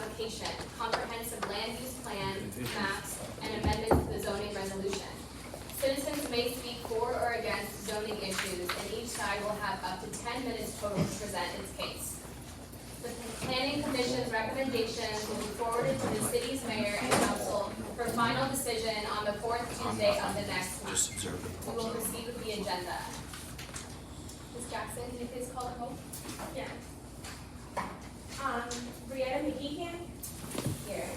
application, comprehensive land use plan, maps, and amendments to the zoning resolution. Citizens may speak for or against zoning issues, and each side will have up to 10 minutes total to present its case. The Planning Commission's recommendations will be forwarded to the city's mayor and council for final decision on the fourth Tuesday of the next month. We will proceed with the agenda. Ms. Jackson, can you please call the roll? Yeah. Brianna McKeegan, Here.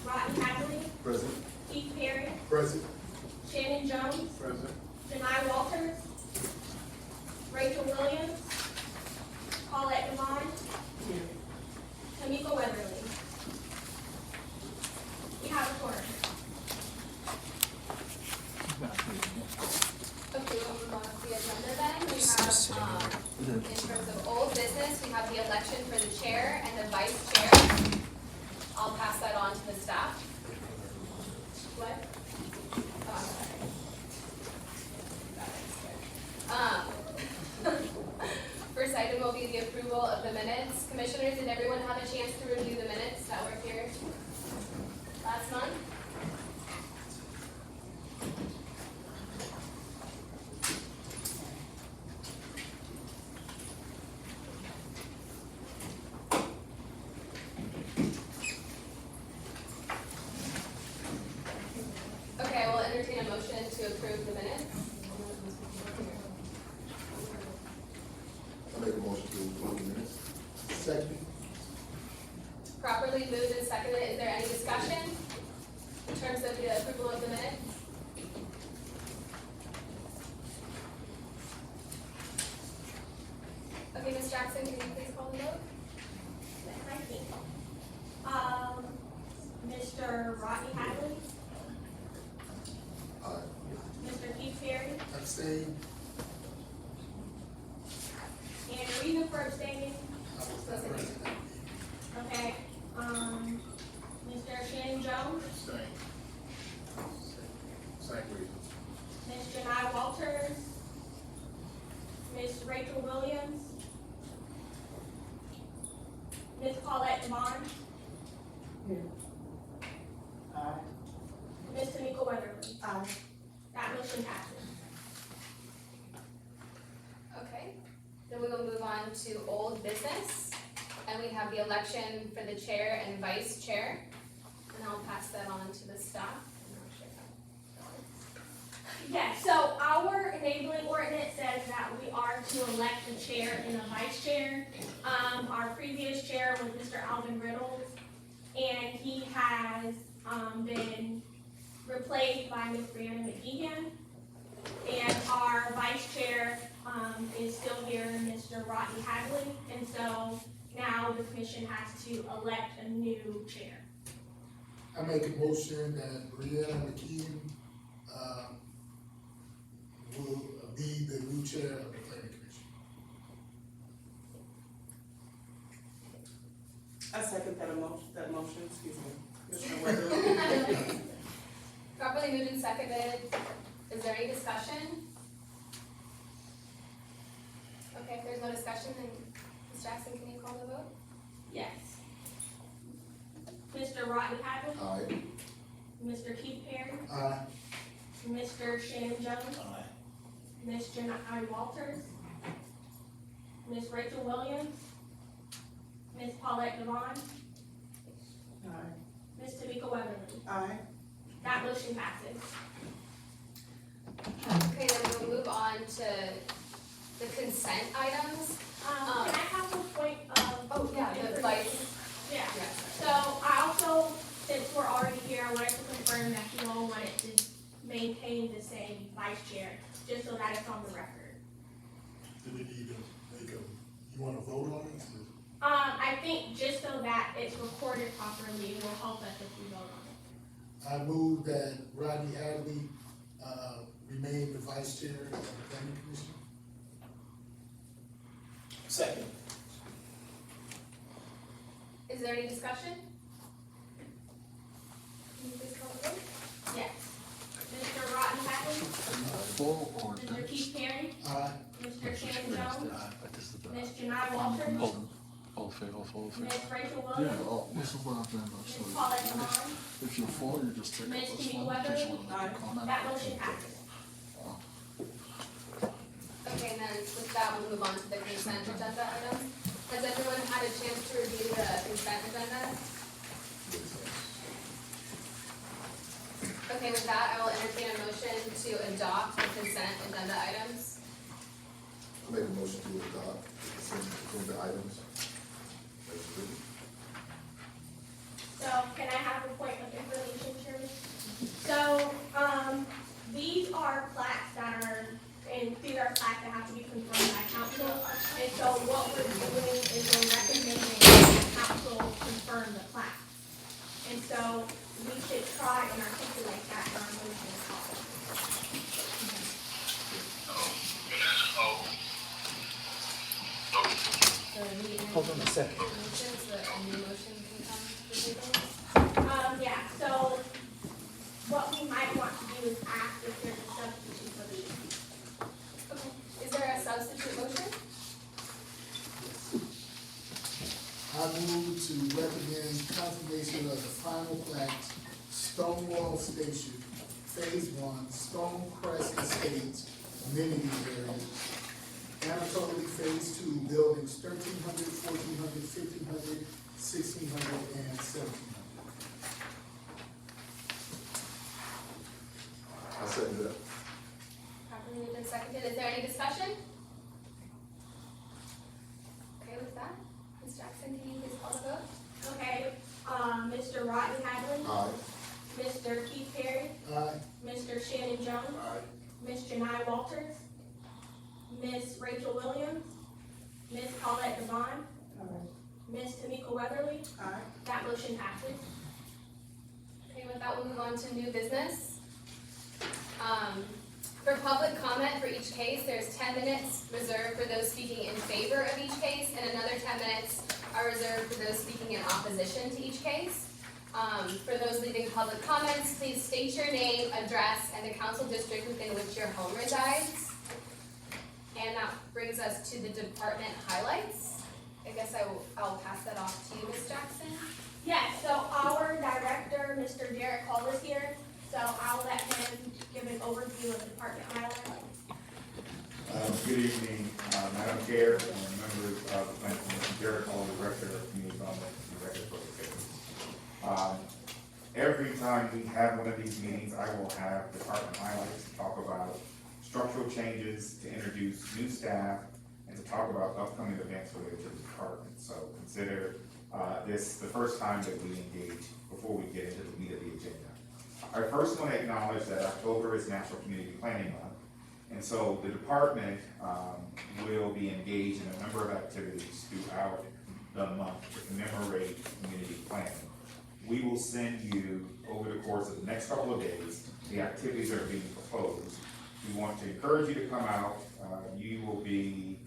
Rodney Hadley, Present. Keith Perry, Present. Shannon Jones, Present. Janai Walters, Rachel Williams, Paulette Devon, Tamika Weatherly. We have a quorum. Okay, we'll move on to the agenda then. We have, in terms of old business, we have the election for the chair and the vice chair. I'll pass that on to the staff. What? Oh, I'm sorry. First item will be the approval of the minutes. Commissioners, did everyone have a chance to review the minutes that were here last month? Okay, I will entertain a motion to approve the minutes. I make a motion to approve the minutes. Second. Properly moved and seconded, is there any discussion in terms of the approval of the minutes? Okay, Ms. Jackson, can you please call the vote? Mr. Rodney Hadley, Aye. Mr. Keith Perry, Abstain. and the reason for abstaining, okay, Mr. Shannon Jones, Abstain. Same reason. Ms. Janai Walters, Ms. Rachel Williams, Ms. Paulette Devon, Aye. Ms. Tamika Weatherly. Aye. That motion passes. Okay, then we will move on to old business, and we have the election for the chair and vice chair, and I'll pass that on to the staff. Yes, so our enabling ordinance says that we are to elect a chair and a vice chair. Our previous chair was Mr. Alvin Riddles, and he has, been replaced by Ms. Brianna McKeegan. And our vice chair, is still here, Mr. Rodney Hadley, and so now the commission has to elect a new chair. I make a motion that Brianna McKeon, will be the new chair of the planning commission. I second that motion, excuse me. Commissioner Weatherly. Properly moved and seconded, is there any discussion? Okay, if there's no discussion, then Ms. Jackson, can you call the vote? Yes. Mr. Rodney Hadley, Aye. Mr. Keith Perry, Aye. Mr. Shannon Jones, Aye. Ms. Janai Walters, Ms. Rachel Williams, Ms. Paulette Devon, Aye. Ms. Tamika Weatherly. Aye. That motion passes. Okay, then we'll move on to the consent items. Can I have a point of? Oh, yeah, the vice. Yeah, Yes. so I also, since we're already here, I wanted to confirm that you all wanted to maintain the same vice chair, just so that it's on the record. Do we need to make a, you wanna vote on it? I think just so that it's recorded properly, it will help us if we vote on it. I move that Rodney Hadley, remain the vice chair of the planning commission. Second. Is there any discussion? Can you please call the vote? Yes. Mr. Rodney Hadley, Full or Mr. Keith Perry, Aye. Mr. Shannon Jones, But this is the Ms. Janai Walters, Hold All in favor, all in favor? Ms. Rachel Yeah, Williams, this is what I've been about, so. Ms. Paulette Devon, If you're for, you just take up Ms. this Tamika one, in case you Weatherly. wanna make a comment. that motion passes. Okay, and then with that, we'll move on to the consent agenda items. Has everyone had a chance to review the consent agenda? Okay, with that, I will entertain a motion to adopt the consent agenda items. I make a motion to adopt the consent agenda items. As written. So can I have a point of information, Shirley? So, these are plaques that are, and these are plaques that have to be confirmed by council. And so what we're doing is we're recommending that council confirm the plaque. And so we should try and articulate that in our motion as well. Hold on a second. Motions, that a new motion can come to the table? Yeah, so what we might want to do is ask if there's a substitute for these. Okay, is there a substitute motion? I move to recommend confirmation of the final plat, Stonewall Station, Phase 1, Stonecrest Estates, amenity area, Anatoly Phase 2, buildings 1,300, 1,400, 1,500, 1,600, and 1,700. I second that. Properly moved and seconded, is there any discussion? Okay, with that, Ms. Jackson, can you please call the vote? Okay, Mr. Rodney Hadley, Aye. Mr. Keith Perry, Aye. Mr. Shannon Jones, Aye. Ms. Janai Walters, Ms. Rachel Williams, Ms. Paulette Devon, Ms. Tamika Weatherly, Aye. that motion passes. Okay, with that, we'll move on to new business. For public comment for each case, there's 10 minutes reserved for those speaking in favor of each case, and another 10 minutes are reserved for those speaking in opposition to each case. For those leaving public comments, please state your name, address, and the council district within which your home resides. And that brings us to the department highlights. I guess I'll pass that off to you, Ms. Jackson. Yes, so our director, Mr. Derek Hall is here, so I'll let him give an overview of department highlights. Good evening, Madam Chair and members of the Planning Commission. Derek Hall, Director of Community Development and Director of Public Affairs. Every time we have one of these meetings, I will have department highlights to talk about structural changes, to introduce new staff, and to talk about upcoming events related to the department. So consider this the first time that we engage before we get into the meat of the agenda. I first want to acknowledge that October is National Community Planning Month. And so the department will be engaged in a number of activities throughout the month to commemorate community planning. We will send you, over the course of the next couple of days, the activities that are being proposed. We want to encourage you to come out. You will be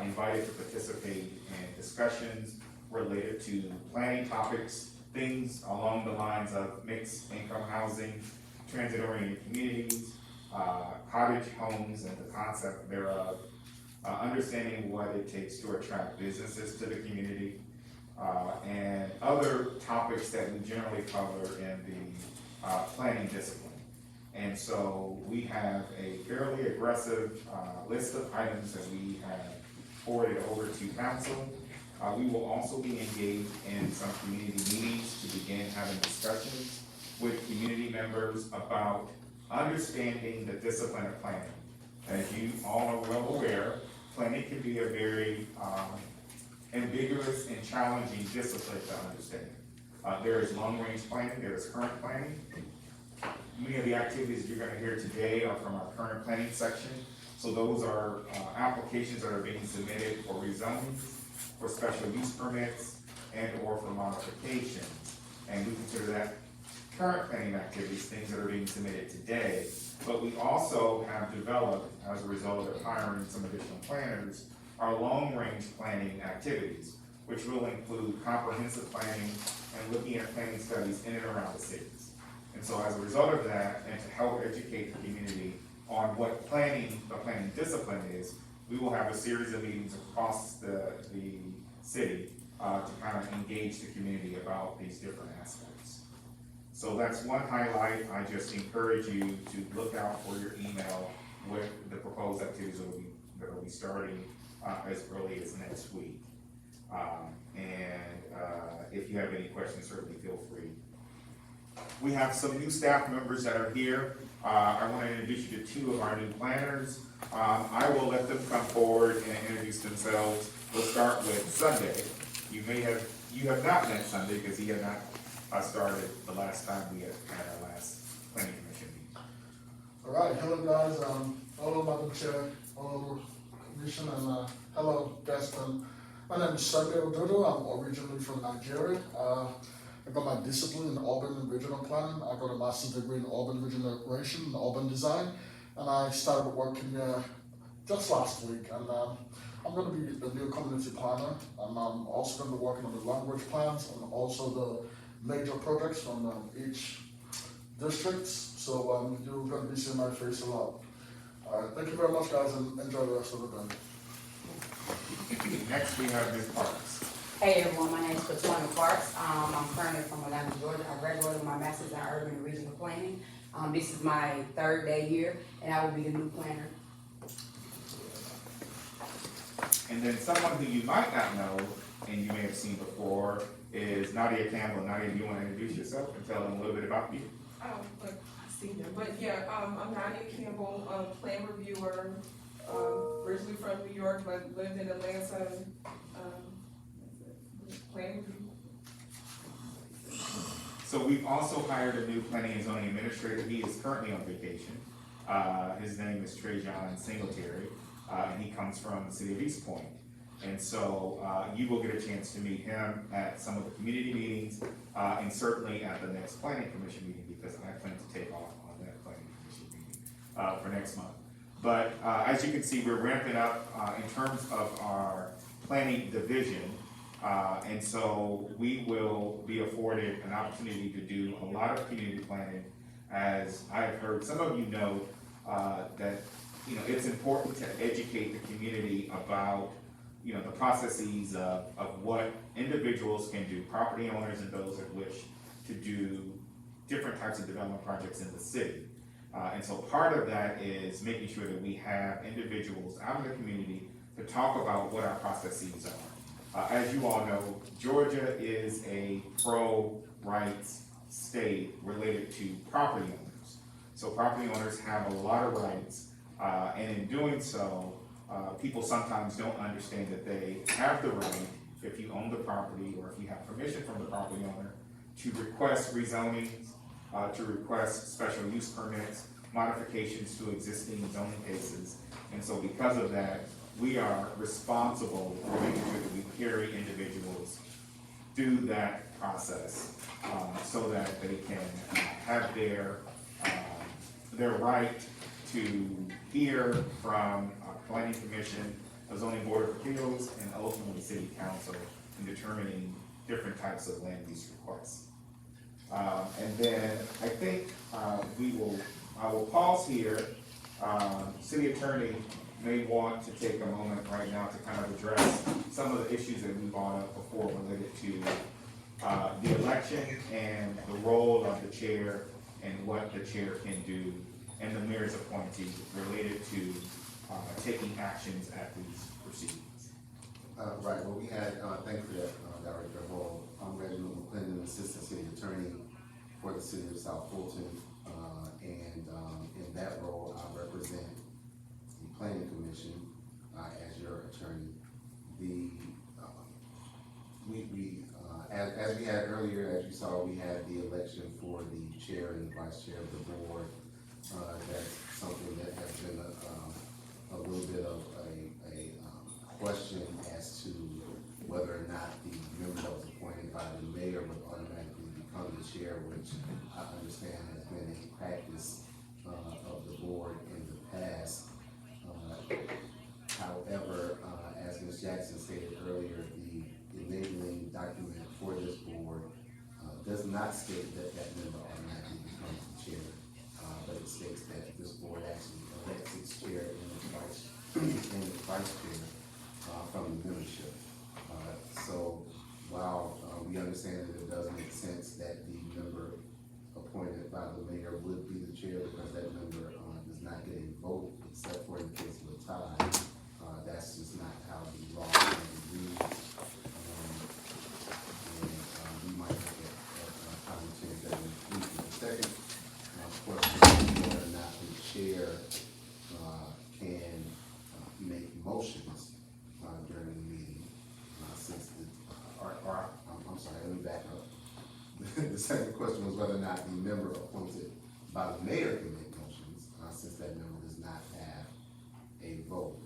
invited to participate in discussions related to planning topics, things along the lines of mixed income housing, transit-oriented communities, cottage homes and the concept thereof, understanding what it takes to attract businesses to the community, and other topics that we generally cover in the planning discipline. And so we have a fairly aggressive list of items that we have forwarded over to council. We will also be engaged in some community meetings to begin having discussions with community members about understanding the discipline of planning. As you all are well aware, planning can be a very ambiguous and challenging discipline to understand. There is long-range planning, there is current planning. Many of the activities you're gonna hear today are from our current planning section. So those are applications that are being submitted for rezoning, for special use permits, and or for modifications. And we consider that current planning activities, things that are being submitted today. But we also have developed, as a result of hiring some additional planners, our long-range planning activities, which will include comprehensive planning and looking at planning studies in and around the cities. And so as a result of that, and to help educate the community on what the planning discipline is, we will have a series of meetings across the city to kind of engage the community about these different aspects. So that's one highlight. I just encourage you to look out for your email with the proposed activities that will be starting as early as next week. If you have any questions, certainly feel free. We have some new staff members that are here. I want to introduce you to two of our new planners. I will let them come forward and introduce themselves. We'll start with Sunday. You have not met Sunday because he had not started the last time we had our last planning commission meeting. All right, hello guys, hello Madam Chair, hello Commission, and hello guests. My name is Sunday Ododo. I'm originally from Nigeria. I got my discipline in urban and regional planning. I got a master's degree in urban regeneration and urban design, and I started working here just last week. And I'm going to be the new community planner, and I'm also going to be working on the language plans and also the major projects from each district. So you're going to be seeing my face a lot. Thank you very much, guys, and enjoy the rest of the day. Next, we have Ms. Parks. Hey everyone, my name is Katwana Parks. I'm currently from Atlanta, Georgia. I graduated with my master's in urban and regional planning. This is my third day here, and I will be the new planner. And then someone who you might not know, and you may have seen before, is Nadia Campbell. Nadia, do you want to introduce yourself and tell them a little bit about you? But I see them. But yeah, I'm Nadia Campbell, plan reviewer, originally from New York, but lived in Atlanta. Plan review. So we've also hired a new planning and zoning administrator. He is currently on vacation. His name is Trajan Singletary, and he comes from the city of East Point. And so you will get a chance to meet him at some of the community meetings, and certainly at the next planning commission meeting, because I plan to take off on that planning commission meeting for next month. But as you can see, we're ramping up in terms of our planning division. And so we will be afforded an opportunity to do a lot of community planning. As I have heard, some of you know that it's important to educate the community about the processes of what individuals can do, property owners and those that wish to do different types of development projects in the city. And so part of that is making sure that we have individuals out in the community to talk about what our processes are. As you all know, Georgia is a pro-rights state related to property owners. So property owners have a lot of rights, and in doing so, people sometimes don't understand that they have the right, if you own the property or if you have permission from the property owner, to request rezoning, to request special use permits, modifications to existing zoning cases. And so because of that, we are responsible for making sure that we carry individuals through that process so that they can have their right to hear from a planning commission, a zoning board of appeals, and ultimately city council in determining different types of land use requests. And then I think I will pause here. City attorney may want to take a moment right now to kind of address some of the issues that we brought up before related to the election and the role of the chair and what the chair can do, and the mayor's appointee related to taking actions at these proceedings. Right, well, we had, thank you for that, Director Hall. I'm Reginald McClendon, Assistant City Attorney for the City of South Fulton, and in that role, I represent the Planning Commission as your attorney. As we had earlier, as you saw, we had the election for the chair and the vice chair of the board. That's something that has been a little bit of a question as to whether or not the member that was appointed by the mayor would automatically become the chair, which I understand has been a practice of the board in the past. However, as Ms. Jackson stated earlier, the enabling document for this board does not state that that member automatically becomes the chair, but it states that this board actually elects its chair and its vice chair from the membership. So understanding it does make sense that the member appointed by the mayor would be the chair, because that member, does not get a vote except for in case of a tie. That's just not how the law reads. We might have to, time to change that in the future. The second, question is whether or not the chair, can, make motions, during the meeting, since the, I'm sorry, let me back up. The second question was whether or not the member appointed by the mayor can make motions, since that member does not have a vote.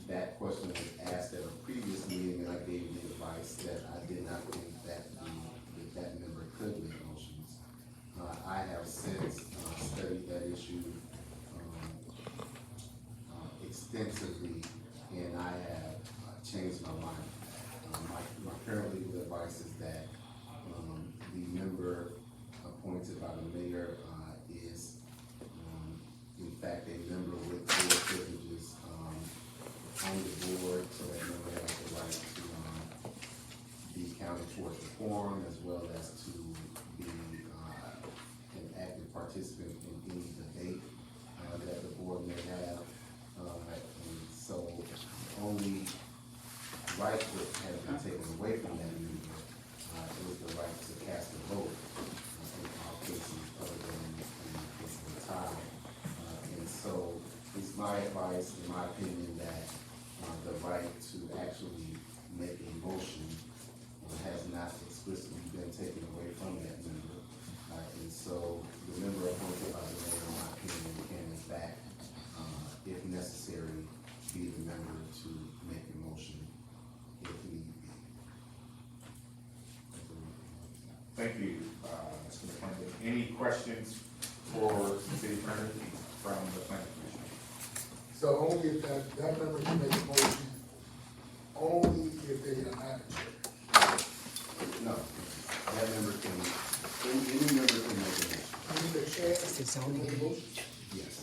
That question was asked at a previous meeting, and I gave the advice that I did not think that that member could make motions. I have since studied that issue extensively, and I have changed my mind. My current legal advice is that the member appointed by the mayor is in fact a member with board privileges on the board, so that member has the right to be counted towards the quorum, as well as to be an active participant in any debate that the board may have. And so the only right that has been taken away from that member is the right to cast a vote in all cases other than in the case of a tie. And so it's my advice, in my opinion, that the right to actually make a motion has not explicitly been taken away from that member. And so the member appointed by the mayor, in my opinion, can in fact, if necessary, be the member to make a motion if need be. Thank you, Mr. McClendon. Any questions for the city attorney from the planning commission? So only if that member can make a motion, only if they are not the chair. No, that member can, any member can make a motion. Only the chair can make a motion. Yes.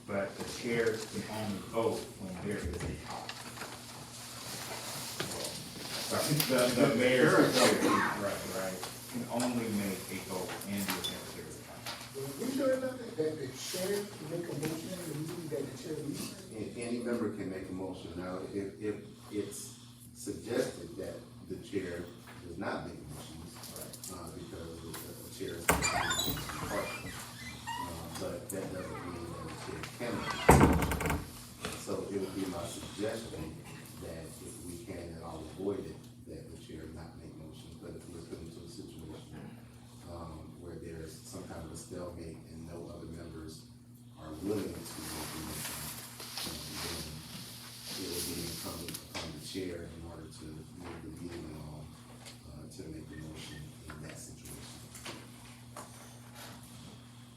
But the chair can only vote when there is a tie. The mayor, right, can only make a vote in the event that there is a tie. We sure about that the chair can make a motion in the meeting that the chair leads? Any member can make a motion. Now, if it's suggested that the chair does not make motions, because the chair is part, but that doesn't mean that the chair can make a motion. So it would be my suggestion that if we can at all avoid it, that the chair not make motions, but if we're put into a situation where there's some kind of a stalemate and no other members are willing to make a motion, then it would be incumbent upon the chair in order to move the meeting along to make the motion in that situation.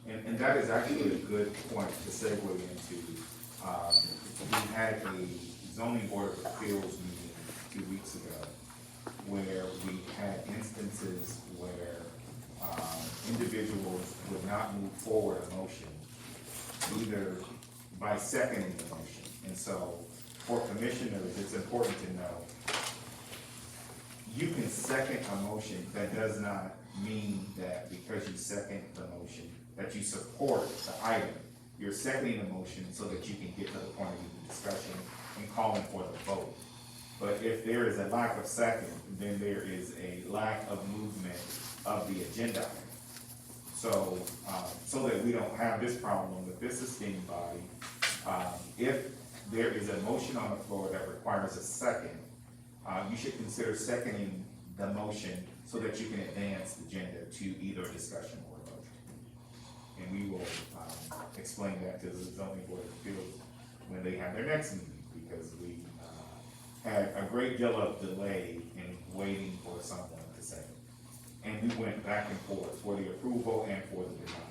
And that is actually a good point to segue into. We had a zoning board of appeals meeting 2 weeks ago where we had instances where individuals would not move forward a motion either by seconding the motion. And so for commissioners, it's important to know you can second a motion. That does not mean that because you second the motion that you support the item. You're seconding the motion so that you can get to the point of the discussion and calling for the vote. But if there is a lack of second, then there is a lack of movement of the agenda item. So, so that we don't have this problem with this esteemed body, if there is a motion on the floor that requires a second, you should consider seconding the motion so that you can advance the agenda to either a discussion or a vote. And we will explain that to the zoning board of appeals when they have their next meeting, because we had a great deal of delay in waiting for someone to second. And we went back and forth for the approval and for the denial.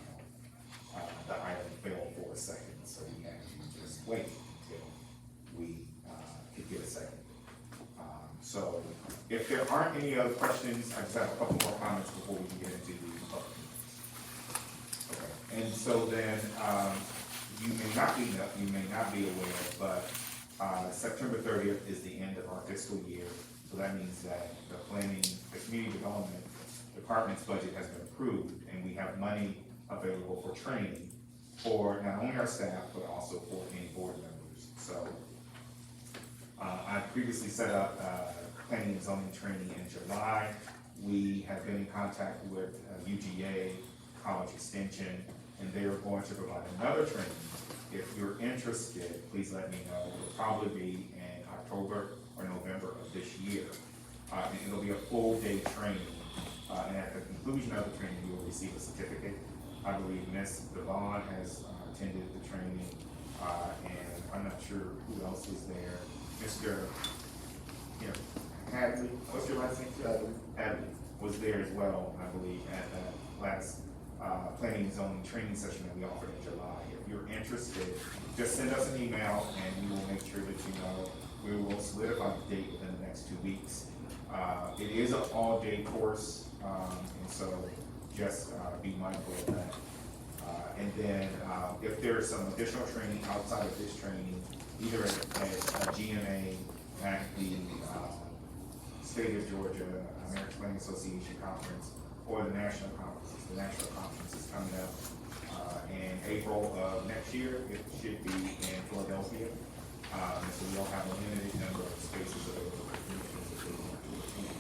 The item failed for a second, so we had to just wait until we could get a second. So if there aren't any other questions, I just have a couple more comments before we can get into the public. Okay, and so then, you may not be aware, but September 30th is the end of our fiscal fiscal year. So that means that the community development department's budget has been approved, and we have money available for training for not only our staff, but also for any board members. So, I previously set up, planning and zoning training in July. We have been in contact with UGA, College Extension, and they are going to provide another training. If you're interested, please let me know. It will probably be in October or November of this year. And it'll be a full day training. And at the conclusion of the training, you will receive a certificate. I believe Ms. Devon has attended the training, and I'm not sure who else was there. Mr. Hadley, what's your last name? Hadley was there as well, I believe, at that last planning and zoning training session that we offered in July. If you're interested, just send us an email and we will make sure that you know. We will solidify the date within the next 2 weeks. It is an all-day course, and so just be mindful of that. And then if there is some additional training outside of this training, either at GMA, at the State of Georgia American Planning Association Conference, or the national conferences. The national conference is coming up in April of next year. It should be in Philadelphia. So we'll have a limited number of spaces available for commissioners if they want to attend.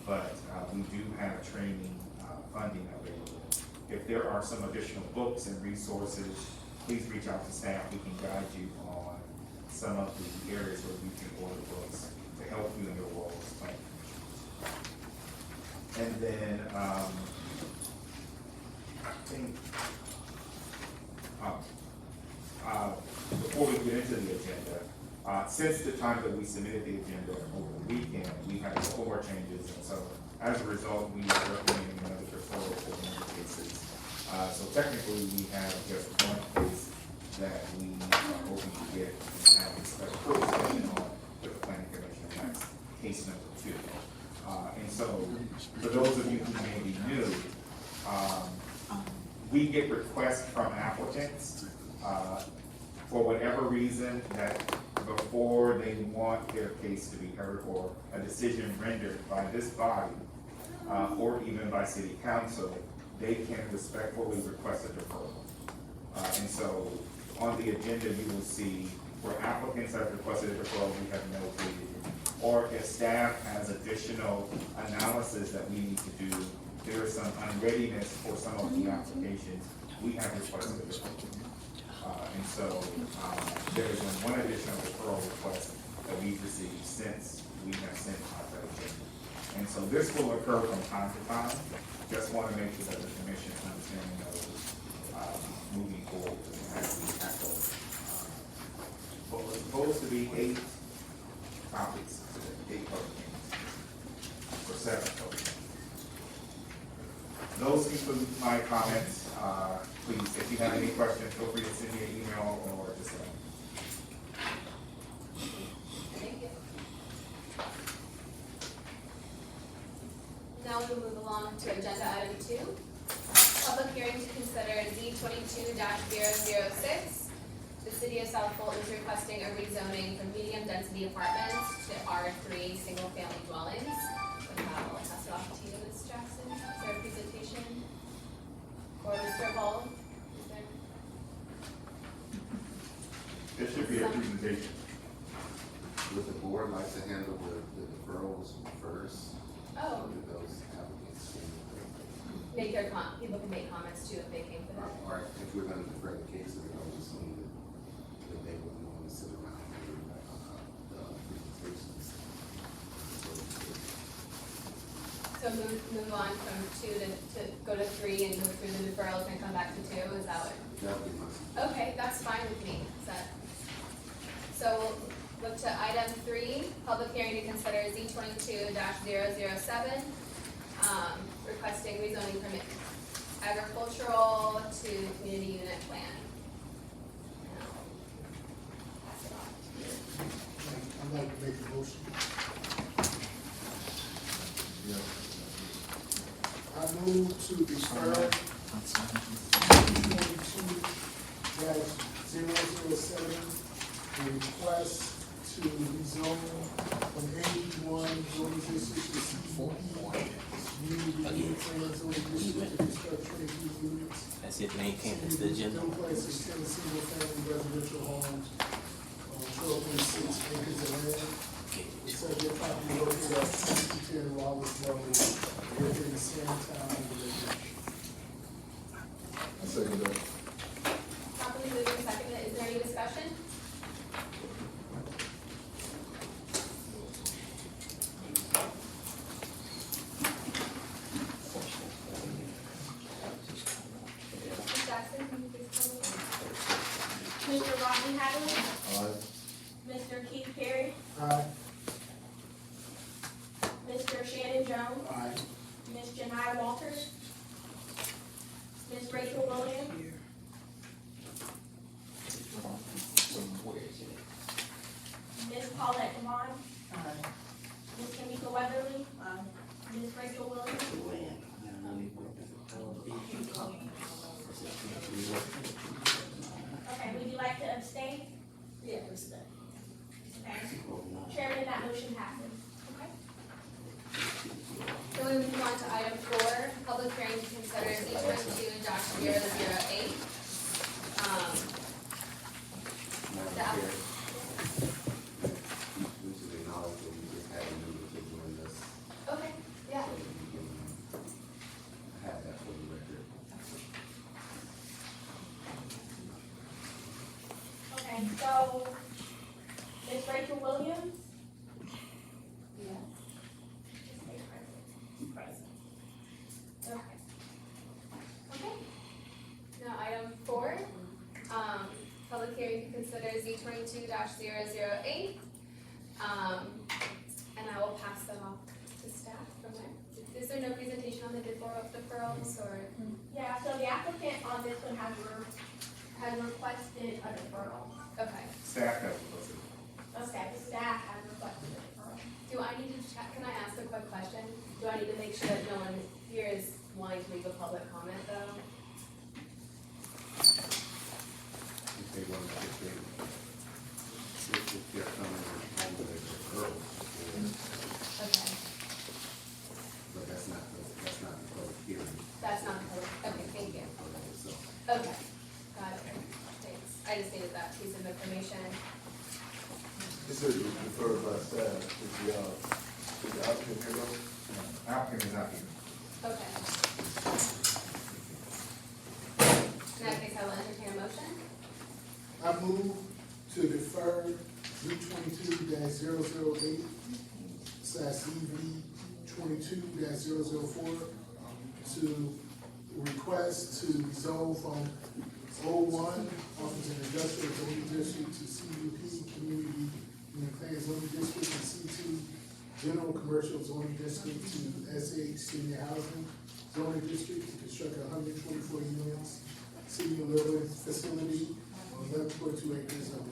But we do have training funding available. If there are some additional books and resources, please reach out to staff. We can guide you on some of the areas where you can order books to help you in your role as planning commissioners. And then, I think, before we get into the agenda, since the time that we submitted the agenda over the weekend, we had a couple more changes, and so as a result, we are recommending another deferral for one of the cases. So technically, we have just one case that we are hoping to get and have a special discussion on with the planning commission, and that's case number 2. And so, for those of you who may be new, we get requests from applicants, for whatever reason, that before they want their case to be heard or a decision rendered by this body, or even by city council, they can respectfully request a deferral. And so, on the agenda, you will see where applicants have requested a deferral, we have notated. Or if staff has additional analysis that we need to do, there is some unreadiness for some of the applications, we have requested a deferral. And so, there is one additional deferral request that we've received since we have sent out that agenda. And so this will occur from time to time. Just want to make sure that the commission understands moving forward and actually tackle what was supposed to be 8 topics today, 8 public hearings, or 7 public hearings. Those conclude my comments. Please, if you have any questions, feel free to send me an email or just Thank you. Now we will move along to agenda item 2. Public hearing to consider Z22-006. The city of South Fulton is requesting a rezoning from medium density apartments to R3 single family dwellings. I'll pass it off to you, Ms. Jackson. Is there a presentation? Or Mr. Hall? Is there? There should be a presentation. Would the board like to handle the deferrals first? Oh, So that those applicants can, make their people can make comments too if they came for that. or if we're gonna defer the cases, I would assume that they wouldn't want to sit around and do the presentations. So move on from 2 to go to 3 and go through the deferrals and come back to 2, is that what? That would be my. Okay, that's fine with me. Is that? So look to item 3, public hearing to consider Z22-007, requesting rezoning permit agricultural to community unit plan. And I'll pass it on to you. I'd like to make a motion. I move to defer 22-007, the request to rezone zoning district, the CUP, community plan zoning district, to restructuring these units. That's it, main campus, the agenda. Duplex and 10 single-family residential homes, 12.6 acres of land. The subject property located at 210 Wallace Road, located in Sandtown, Virginia. I second that. Properly moved and seconded, is there any discussion? Ms. Jackson, can you please call the roll? Mr. Rodney Hadley, Aye. Mr. Keith Perry, Aye. Mr. Shannon Jones, Aye. Ms. Janai Walters, Ms. Rachel Williams, Ms. Paulette Devon, Ms. Tamika Weatherly, Ms. Rachel Williams, okay, would you like to abstain? Yeah, abstain. Okay. Chairman, that motion passes. Okay. Then we move on to item 4, public hearing to consider Z22-008. Madam The app- Chair, we should acknowledge that we just had a new individual in this, Okay, yeah. so that we can have that for the record. Okay, so, Ms. Rachel Williams? Yes. Present. Okay. Okay. Now, item 4, public hearing to consider Z22-008. And I will pass them off to staff from there. Is there no presentation on the deferrals or Yeah, so the applicant on this one has requested a deferral. okay. Staff has listed. Okay, staff has requested a deferral. Do I need to check, can I ask a quick question? Do I need to make sure that no one here is wanting to leave a public comment though? If they want to, if they're coming on with a referral, Okay, but that's not the public hearing. that's not the public, okay, thank you. So, Okay, got it, thanks. I just needed that piece of information. This is referred by staff, is the applicant here though? Applicant is not here. Okay. In that case, I will entertain a motion. I move to defer Z22-008 / ZV22-004 to request to zone from O1, Office of Industrial Zoning District, to CUP, Community Plan Zoning District, and C2, General Commercial Zoning District, to SH Senior Housing Zoning District, to construct 124 units, senior living facility on 11.2 acres of land.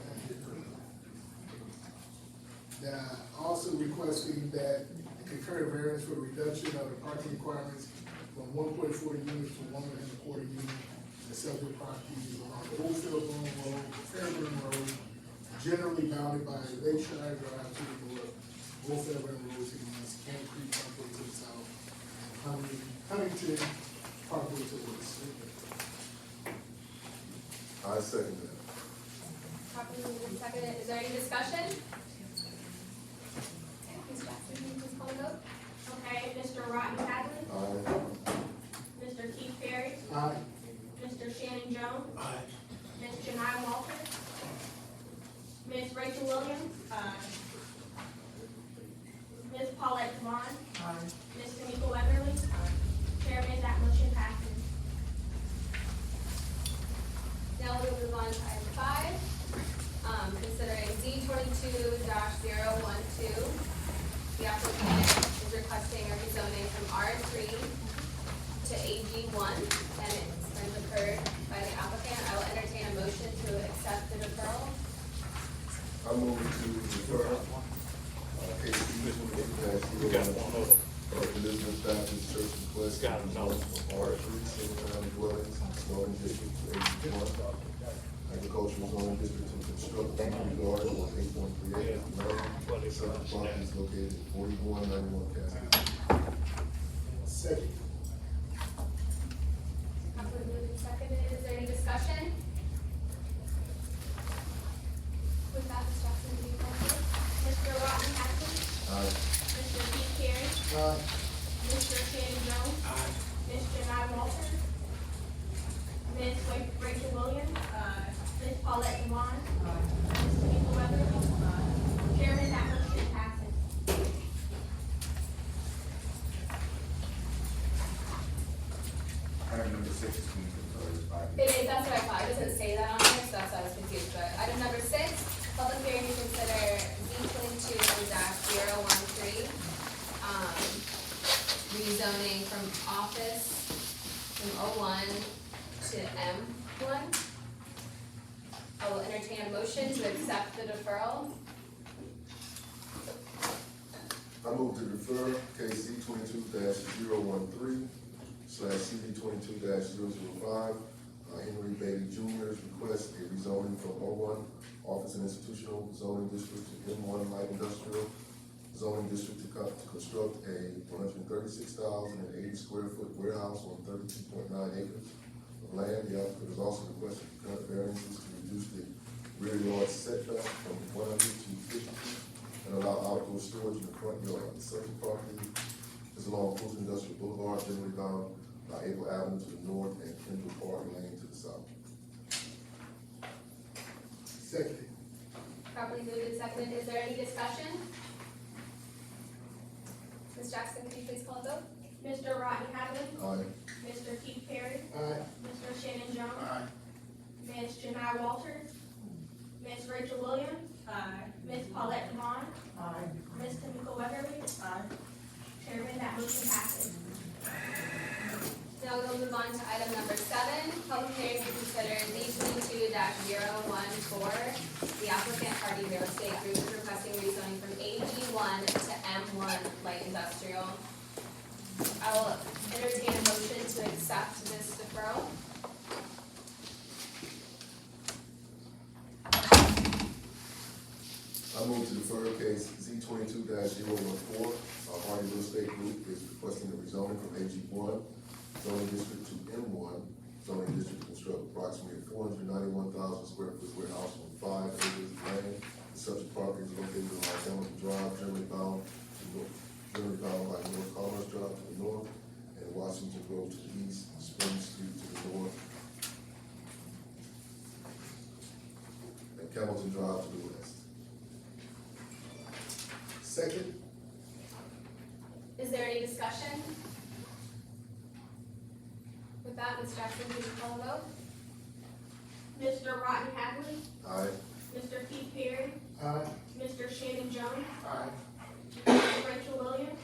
Also requesting that concurrent variance for reduction of the parking requirements from 1.4 units to 1.25 units. The subject properties along Old Fairburn Road, Fairburn Road, generally bounded by Lakeshire Drive to the north, Old Fairburn Road to the east, Camp Creek Parkway to the south, and Huntington Parkway to the west. I second that. Properly moved and seconded. Is there any discussion? Okay, Ms. Jackson, can you please call the vote? Okay, Mr. Rodney Hadley, Aye. Mr. Keith Perry, Aye. Mr. Shannon Jones, Aye. Ms. Janai Walters, Ms. Rachel Williams, Ms. Paulette Devon, Ms. Tamika Weatherly, Chairman, that motion passes. Now we'll move on to item 5, considering Z22-012. The applicant is requesting a rezoning from R3 to AG1, and it's been deferred by the applicant. I will entertain a motion to accept the deferral. I move to defer. Case Z22-011, Elizabeth Baptist Church request to rezone from R3 single family dwellings, zoning district to AG1. Agricultural zoning district to construct Country Garden on 8.3 acres of land. Subject property is located at 4191 Cascade. Second. Properly moved and seconded, is there any discussion? With that, Ms. Jackson, do you call the roll? Mr. Rodney Hasley, Aye. Mr. Keith Carey, Aye. Mr. Shannon Jones, Ms. Janai Walters, Ms. Rachel Williams, Ms. Paulette Devon, Ms. Tamika Weatherly, Chairman, that motion passes. Item number 6 is being considered by the It is, that's what I thought, it doesn't say that on here, so that's why I was confused, but item number 6, public hearing to consider Z 22-013, rezoning from office from O1 to M1. I will entertain a motion to accept the deferral. I move to defer case Z 22-013 / CD 22-005, Henry Bailey Jr.'s request a rezoning from O1 Office and Institutional Zoning District to M1 Light Industrial Zoning District to construct a 136,080 square foot warehouse on 32.9 acres of land. The applicant has also requested concurrent variances to reduce the rear yard setback from 100 to 50 feet and allow outdoor storage in the front yard. The subject property is along Fulton Industrial Boulevard, generally bound by Able Avenue to the north and Kendall Park Lane to the south. Second. Properly moved and seconded, is there any discussion? Ms. Jackson, could you please call the vote? Mr. Rodney Hasley, Aye. Mr. Keith Carey, Aye. Mr. Shannon Jones, Aye. Ms. Janai Walters, Ms. Rachel Williams, Ms. Paulette Devon, Ms. Tamika Weatherly, Chairman, that motion passes. Now we'll move on to item number 7, public hearing to consider Z 22-014. The applicant Hardy Real Estate Group is requesting rezoning from AG1 to M1 Light Industrial. I will entertain a motion to accept this deferral. I move to defer case Z 22-014. Hardy Real Estate Group is requesting a rezoning from AG1 zoning district to M1 zoning district to construct approximately 491,000 square foot warehouse on 5 acres of land. The subject property is located on Hamilton Drive, generally bound by North Commerce Drive to the north and Washington Road to the east, Spring Street to the north, and Hamilton Drive to the west. Second. Is there any discussion? With that, Ms. Jackson, please call the vote. Mr. Rodney Hasley, Aye. Mr. Keith Carey, Aye. Mr. Shannon Jones, Aye. Ms. Rachel Williams,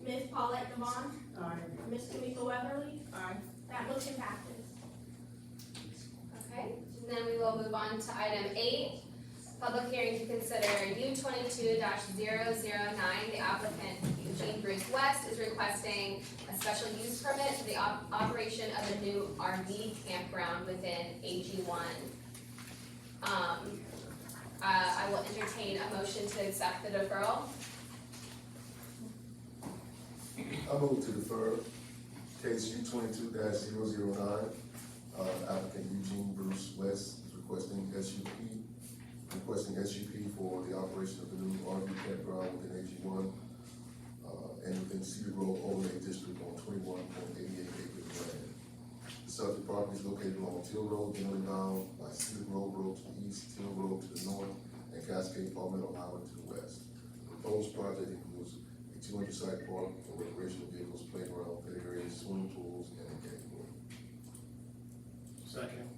Ms. Paulette Devon, Ms. Tamika Weatherly, that motion passes. Okay, and then we will move on to item 8, public hearing to consider U 22-009. The applicant Eugene Bruce West is requesting a special use permit for the operation of a new RV campground within AG1. I will entertain a motion to accept the deferral. I move to defer case U 22-009. Applicant Eugene Bruce West is requesting SUP for the operation of the new RV campground within AG1 and within Cedar Grove Overlay District on 21.88 acres of land. The subject property is located along Teal Road, generally bound by Cedar Grove Road to the east, Teal Road to the north, and Cascade Palmetto Highway to the west. The proposed project includes a 200 site park for recreational vehicles, playground, play areas, swimming pools, and a game room. Second.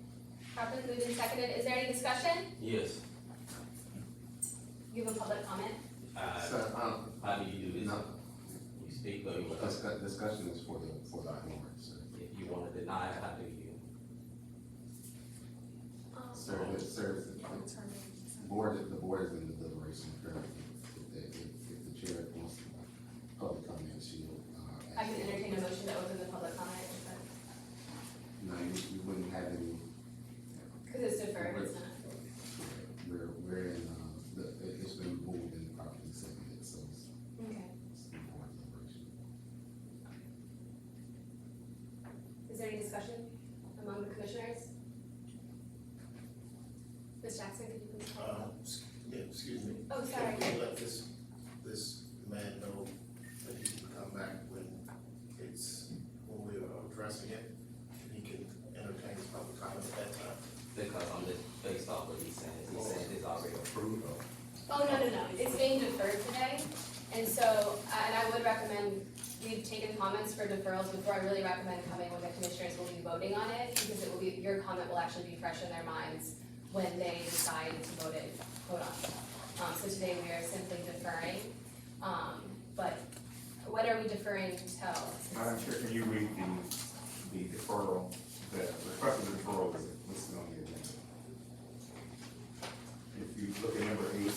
Properly moved and seconded, is there any discussion? Yes. You have a public comment? So, How do you do this? no, You speak or you, discussion is for the board, sir. if you wanna deny it, how do you? Sir, the board is in the deliberation currently. If the chair wants public comment, she will. I can entertain a motion to open the public comment. No, you we wouldn't have any, Cause it's deferred, it's not. we're in, it's been moved and properly segmented, so Okay. it's the board's operation. Is there any discussion among the commissioners? Ms. Jackson, could you please call? Yeah, excuse me. Oh, sorry. Can we let this man know that he can come back when we are addressing it, and he can entertain his public comment at that time? Because I'm just based off what he's saying, he's saying it's already approved or. Oh, no, it's being deferred today, and so, and I would recommend, we've taken comments for deferrals before, I really recommend coming when the commissioners will be voting on it, because it will be, your comment will actually be fresh in their minds when they decide to vote on it. So today we are simply deferring, but what are we deferring till? Madam Chair, can you read the deferral, the request for the deferral is listed on the agenda? If you look at number 8,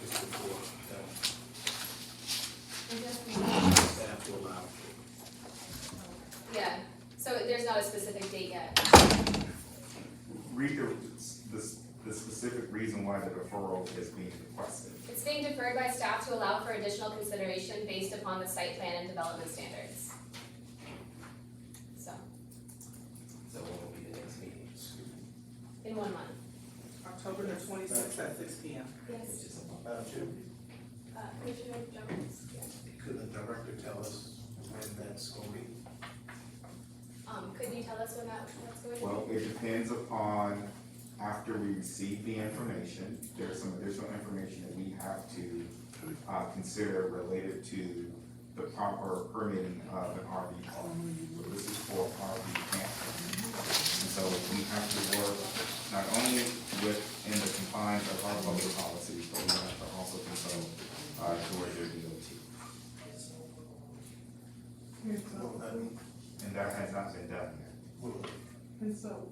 It's before, I just- staff to allow. Yeah, so there's not a specific date yet. read the specific reason why the deferral is being requested. It's being deferred by staff to allow for additional consideration based upon the site plan and development standards. So, So when will be the next meeting? in 1 month. October the 26th at 6 p.m. Yes. Madam Chair, Commissioner Jones? could the director tell us when that's going to be? Could you tell us when that's going to be? Well, it depends upon, after we receive the information, there's some additional information that we have to consider related to the proper permitting of an RV park. So this is for RV camping. And so we have to work not only within the confines of our public policies, but we have to also consult Georgia DOT. What would that mean? And that has not been done yet. What would- And so,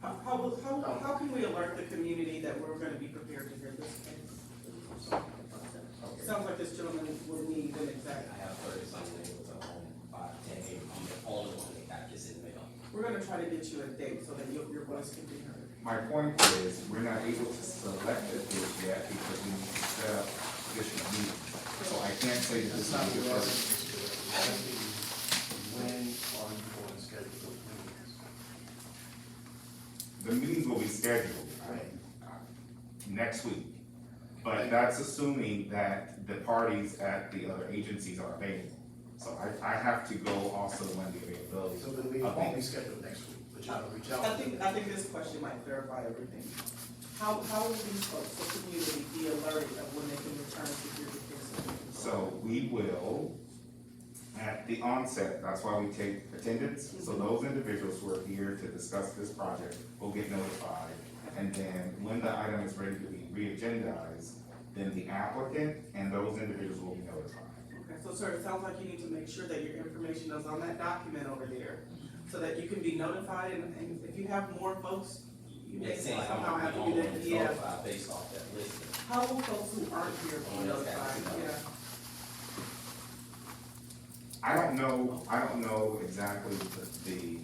how can we alert the community that we're gonna be prepared to hear this case? Sounds like this gentleman will need an exact, I have 30 something with a home, 5, 10 acres, I'm the only one that got this in the mail. we're gonna try to get you a date so that your voice can be heard. My point is, we're not able to select a date yet because we need to set up additional meetings. So I can't say that this That's not is the what first. When are you going to schedule those meetings? The meetings will be scheduled next week. But that's assuming that the parties at the other agencies are available. So I have to go also when the availability. So the meeting won't be scheduled next week, but you're gonna reach out. I think this question might verify everything. How will these folks, the community, be alerted of when they can return to hear the case? So we will, at the onset, that's why we take attendance. So those individuals who are here to discuss this project will get notified. And then when the item is ready to be re-agendized, then the applicant and those individuals will be notified. Okay, so sir, it sounds like you need to make sure that your information is on that document over there, so that you can be notified, and if you have more folks, you may It seems like somehow I'm have the to only be one there, that's yeah. notified based off that list. How will folks who aren't here be notified, yeah? I don't know exactly the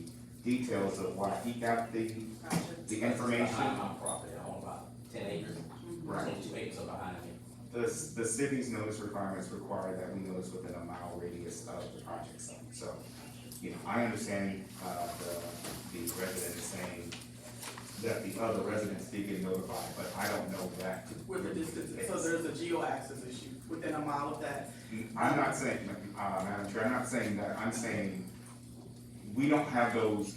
details of why he got the Gotcha. information. Behind my property, I own about 10 acres, Right. 22 acres are behind me. The city's notice requirements require that we notice within a mile radius of the project site. So, you know, I understand, the resident is saying that the other residents did get notified, but I don't know that. With the distance, so there's a geo-access issue within a mile of that. I'm not saying, Madam Chair, I'm not saying that, I'm saying we don't have those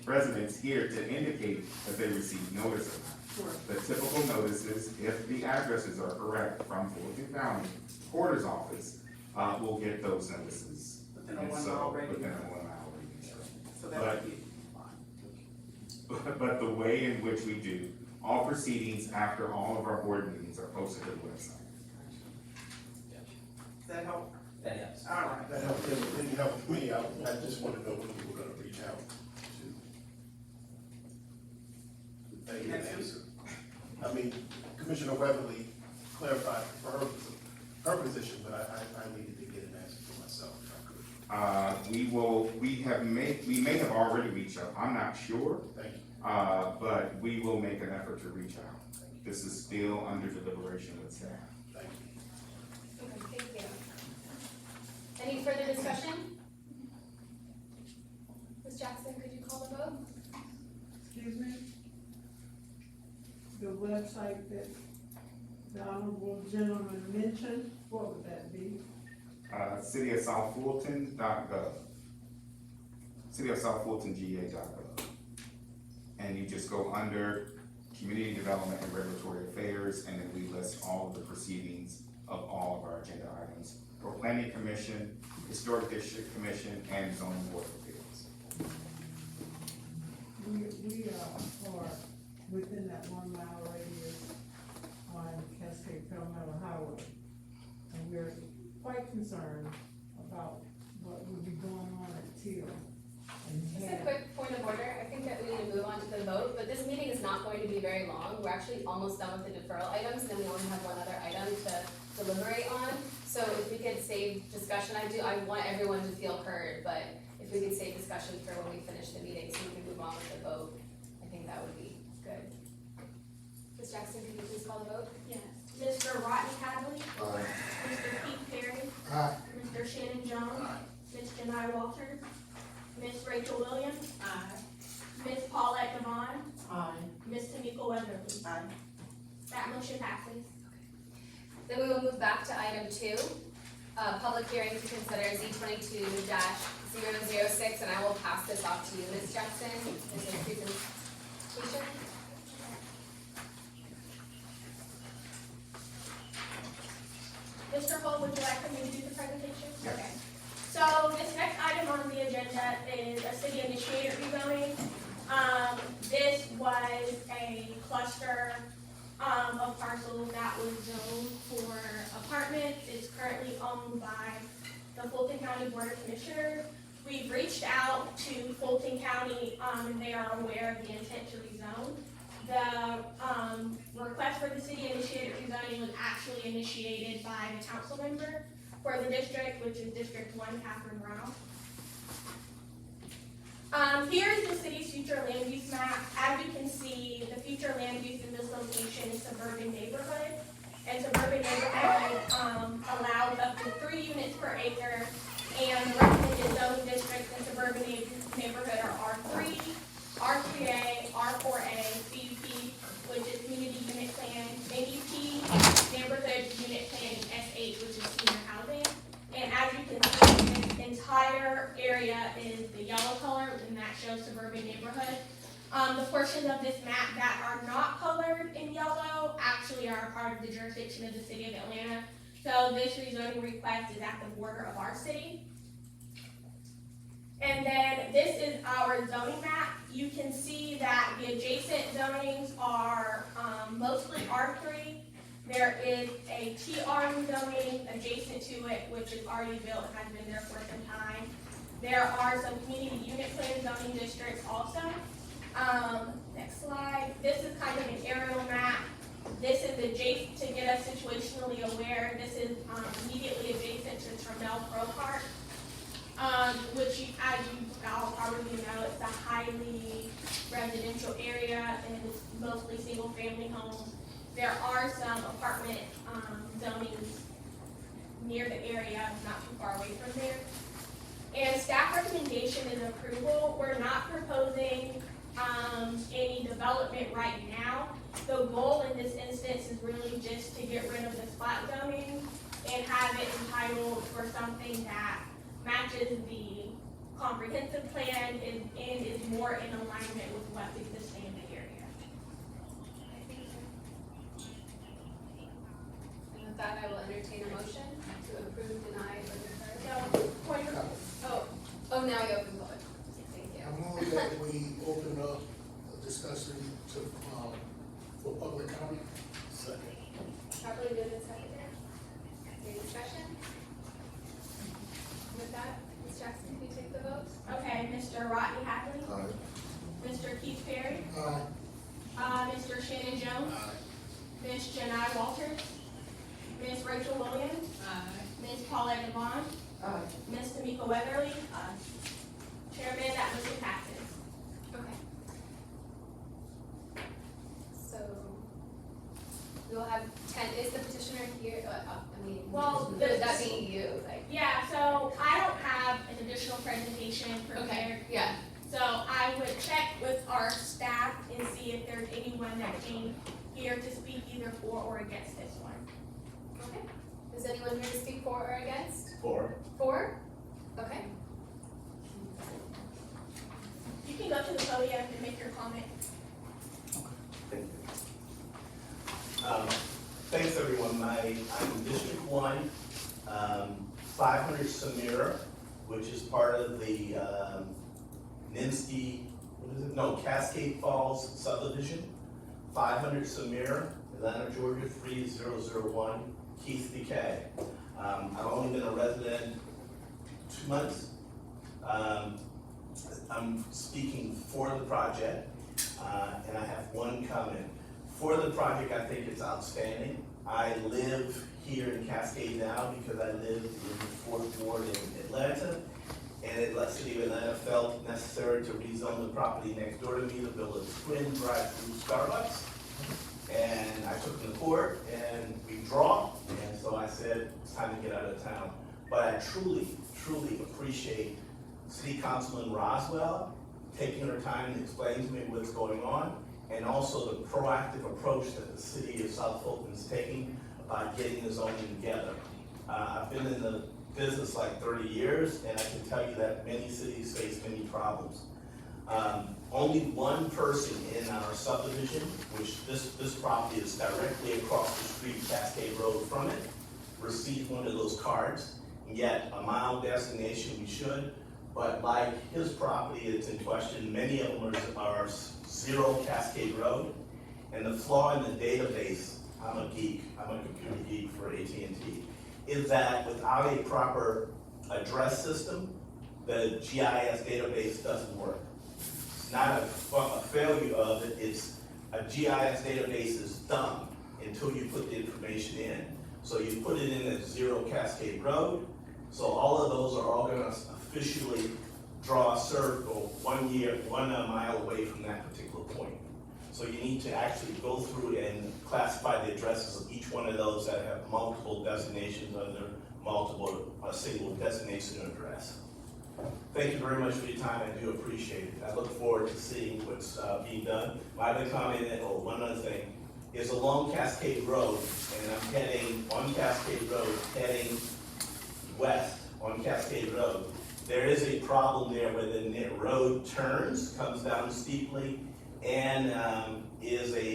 residents here to indicate that they received notice of that. Sure. The typical notices, if the addresses are correct from Fulton County Recorder's Office, will get those notices. Within a And 1 so, mile radius. within a 1 mile radius. So that would be, But the way in which we do, all proceedings after all of our board meetings are posted to the website. does that help? That helps. All right. That helped him, didn't help me out, I just want to know when you were gonna reach out to. Thank you, answer. I mean, Commissioner Weatherly clarified for her position, but I needed to get an answer for myself if I could. We may have already reached out, I'm not sure, Thank you. but we will make an effort to reach out. This is still under deliberation with staff. Thank you. Okay, thank you. Any further discussion? Ms. Jackson, could you call the vote? Excuse me? The website that the honorable gentleman mentioned, what would that be? City of South Fulton.gov. City of South Fulton GA.gov. And you just go under Community Development and Regulatory Affairs, and then we list all of the proceedings of all of our agenda items for Planning Commission, Historic District Commission, and Zoning Board of Appeals. We are within that 1 mile radius on Cascade Palmetto Highway. And we're quite concerned about what will be going on at Teal. Just a quick point of order, I think that we need to move on to the vote, but this meeting is not going to be very long. We're actually almost done with the deferral items, and then we only have one other item to deliberate on. So if we could save discussion, I want everyone to feel heard, but if we could save discussion for when we finish the meeting, so we can move on with the vote, I think that would be good. Ms. Jackson, could you please call the vote? Yes. Mr. Rodney Hadley. Aye. Mr. Keith Perry. Aye. Mr. Shannon Jones. Ms. Janai Walters. Ms. Rachel Williams. Ms. Paulette Devon. Ms. Tamika Weatherly. That motion passes. Then we will move back to item 2, public hearing to consider Z22-006, and I will pass this off to you, Ms. Jackson, as a presentation. Mr. Cole, would you like for me to do the presentation? Yes. Okay. So this next item on the agenda is a city initiated rezoning. This was a cluster of parcels that was zoned for apartments. It's currently owned by the Fulton County Board of Commissioners. We've reached out to Fulton County, and they are aware of the intent to rezone. The request for the city initiated rezoning was actually initiated by the council member for the district, which is District 1, Catherine Brown. Here is the city's future land use map. As you can see, the future land use in this location is suburban neighborhood. And suburban neighborhood allows up to 3 units per acre. And the recommended zoning districts in suburban neighborhood are R3, R3A, R4A, CUP, which is Community Unit Plan, NUP, Neighborhood Unit Plan, SH, which is senior housing. And as you can see, this entire area is the yellow color, and that shows suburban neighborhood. The portions of this map that are not colored in yellow actually are a part of the jurisdiction of the city of Atlanta. So this rezoning request is at the border of our city. And then this is our zoning map. You can see that the adjacent zonings are mostly R3. There is a TR zoning adjacent to it, which is already built and has been there for some time. There are some community unit plan zoning districts also. Next slide. This is kind of an aerial map. This is adjacent, to get us situationally aware, this is immediately adjacent to Trammell Pro Park, which, as you all probably know, it's a highly residential area and it's mostly single-family homes. There are some apartment zonings near the area, not too far away from there. And staff recommendation is approval. We're not proposing any development right now. The goal in this instance is really just to get rid of the spot zoning and have it entitled for something that matches the comprehensive plan and is more in alignment with what's existing in the area. And with that, I will entertain a motion to approve, deny, or defer. So, point of, Oh, now you open public. Thank you. I move that we open up a discussion to, for public comment. Second. Properly moved and seconded. Any discussion? With that, Ms. Jackson, can you take the vote? okay, Mr. Rodney Hadley, Aye. Mr. Keith Perry, Aye. Mr. Shannon Jones, Ms. Janai Walters, Ms. Rachel Williams, Ms. Paulette Devon, Ms. Tamika Weatherly? Chairman, that motion passes. Okay. So, we'll have 10, is the petitioner here, I mean, Well, would that be you, like? Yeah, so I don't have an additional presentation prepared. Okay, yeah, So I would check with our staff and see if there's anyone that came here to speak either for or against this one. okay. Is anyone here to speak for or against? For. For? Okay. You can go to the podium and make your comment. Thanks, everyone. I'm District 1, 500 Samira, which is part of the Ninsky, Cascade Falls subdivision. 500 Samira, Atlanta, Georgia, 3001, Keith DeKay. I've only been a resident 2 months. I'm speaking for the project, and I have one comment. For the project, I think it's outstanding. I live here in Cascade now because I live in the 4th Ward in Atlanta, and the City of Atlanta felt necessary to rezone the property next door to me to build a twin drive-through Starbucks. And I took them to court, and we draw, and so I said, it's time to get out of town. But I truly, truly appreciate City Councilman Roswell taking her time to explain to me what's going on, and also the proactive approach that the city of South Fulton is taking about getting the zoning together. I've been in the business like 30 years, and I can tell you that many cities face many problems. Only one person in our subdivision, which this property is directly across the street, Cascade Road from it, received one of those cards. And yet, a mile destination we should, but like his property it's in question, many of them are 0 Cascade Road. And the flaw in the database, I'm a geek, I'm a computer geek for AT&T, is that without a proper address system, the GIS database doesn't work. It's not a failure of it, it's a GIS database is dumb until you put the information in. So you put it in as 0 Cascade Road, so all of those are all gonna officially draw a circle 1 mile away from that particular point. So you need to actually go through and classify the addresses of each one of those that have multiple destinations under a single destination address. Thank you very much for your time, I do appreciate it. I look forward to seeing what's being done. My other comment, one other thing, is along Cascade Road, and I'm heading on Cascade Road, heading west on Cascade Road. There is a problem there where the road turns, comes down steeply, and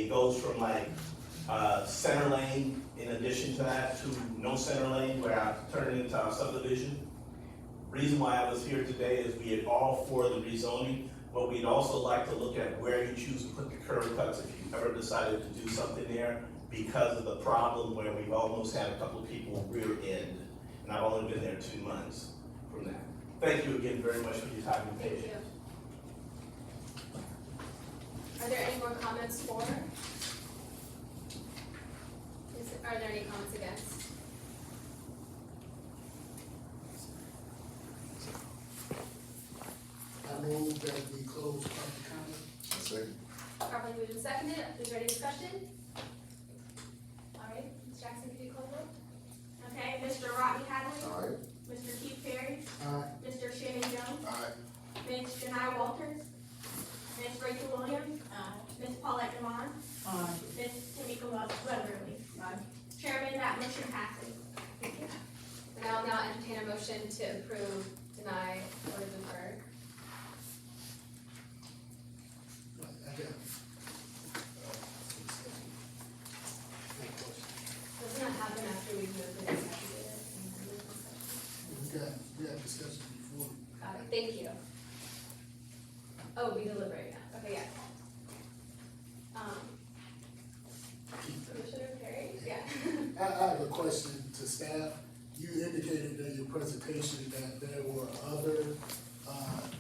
goes from like center lane in addition to that to no center lane where I turn into our subdivision. Reason why I was here today is we are all for the rezoning, but we'd also like to look at where you choose to put the curb cuts if you ever decided to do something there, because of the problem where we've almost had a couple of people rear end, and I've only been there 2 months from that. Thank you again very much for your time and patience. Thank you. Are there any more comments for? Are there any comments against? I move that we close public comment. Second. Properly moved and seconded, is there any discussion? All right, Ms. Jackson, could you call the roll? Okay, Mr. Rodney Hadley? Aye. Mr. Keith Perry? Aye. Mr. Shannon Jones? Aye. Ms. Janai Walters? Ms. Rachel Williams? Ms. Paulette Devon? Ms. Tamika Weatherly? Chairman, that motion passes. Thank you. And I'll now entertain a motion to approve, deny, or defer. Doesn't that happen after we move the next We had discussion before. Got it, thank you. Oh, we deliberate now, okay, yeah. Commissioner Perry, yeah. I have a question to staff. You indicated in your presentation that there were other,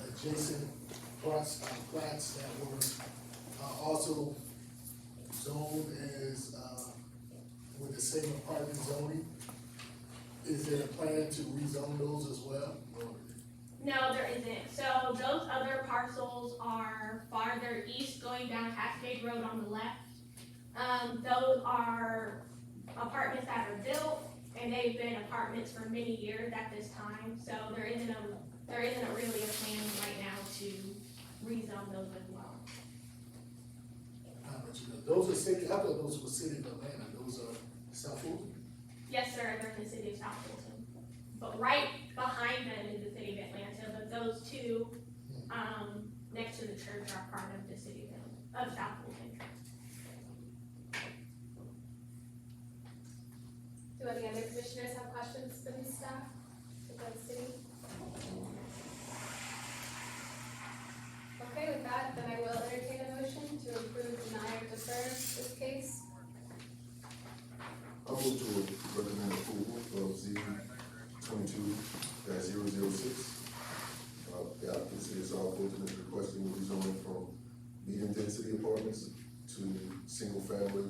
adjacent plats that were, also zoned as, with the same apartment zoning. is there a plan to rezone those as well? No, there isn't. So those other parcels are farther east going down Cascade Road on the left. Those are apartments that are built and they've been apartments for many years at this time. So there isn't really a plan right now to rezone those as well. But you know, those are city, I thought those were city of Atlanta, those are South Fulton? Yes, sir, they're in the city of South Fulton. But right behind them is the city of Atlanta, but those two, next to the church are part of the city of South Fulton. Do any other commissioners have questions for the staff about the city? Okay, with that, then I will entertain a motion to approve, deny, or defer this case. I move to recommend approval of Z 22-006. The applicant City of South Fulton is requesting rezoning from medium density apartments to single-family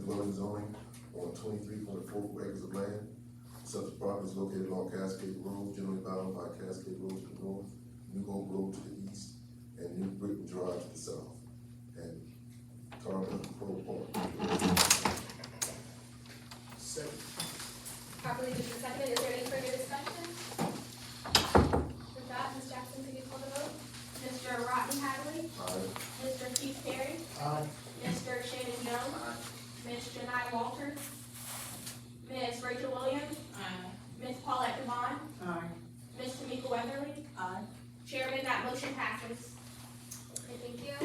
dwelling zoning on 23.4 acres of land. Such property is located along Cascade Road, generally bound by Cascade Road to the north, New Hope Road to the east, and New Britain Drive to the south, and Carmen Pro Park. Second. Properly moved and seconded, is there any further discussion? With that, Ms. Jackson, can you call the vote? Mr. Rodney Hadley, Aye. Mr. Keith Perry, Aye. Mr. Shannon Jones, Ms. Janai Walters, Ms. Rachel Williams, Ms. Paulette Devon, Ms. Tamika Weatherly, Chairman, that motion passes. Okay, thank you.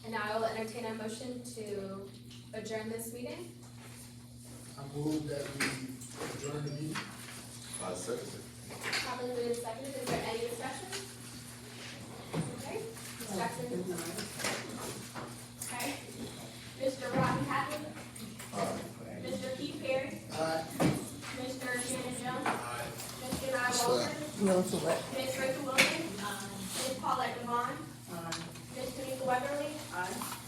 And now I will entertain a motion to adjourn this meeting. I move that we adjourn the meeting. I second it. Properly moved and seconded, is there any discussion? Okay, Ms. Jackson? Okay. Mr. Rodney Hadley, Aye. Mr. Keith Perry, Aye. Mr. Shannon Jones, Ms. Janai Walters, Ms. Rachel Williams, Ms. Paulette Devon, Ms. Tamika Weatherly,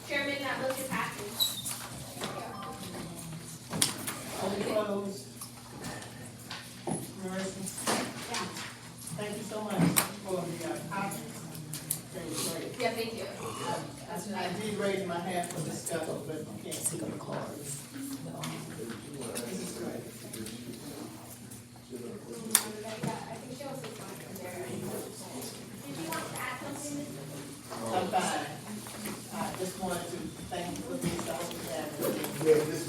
Chairman, that motion passes. Are we closed? Marissa? Thank you so much for the comments. They were great. Yeah, thank you. I did raise my hand for discussion, but you can't see the cards. This is great. I think she also wanted from there. Did you want to add something? I'm fine. I just wanted to thank you for this opportunity. Yeah, this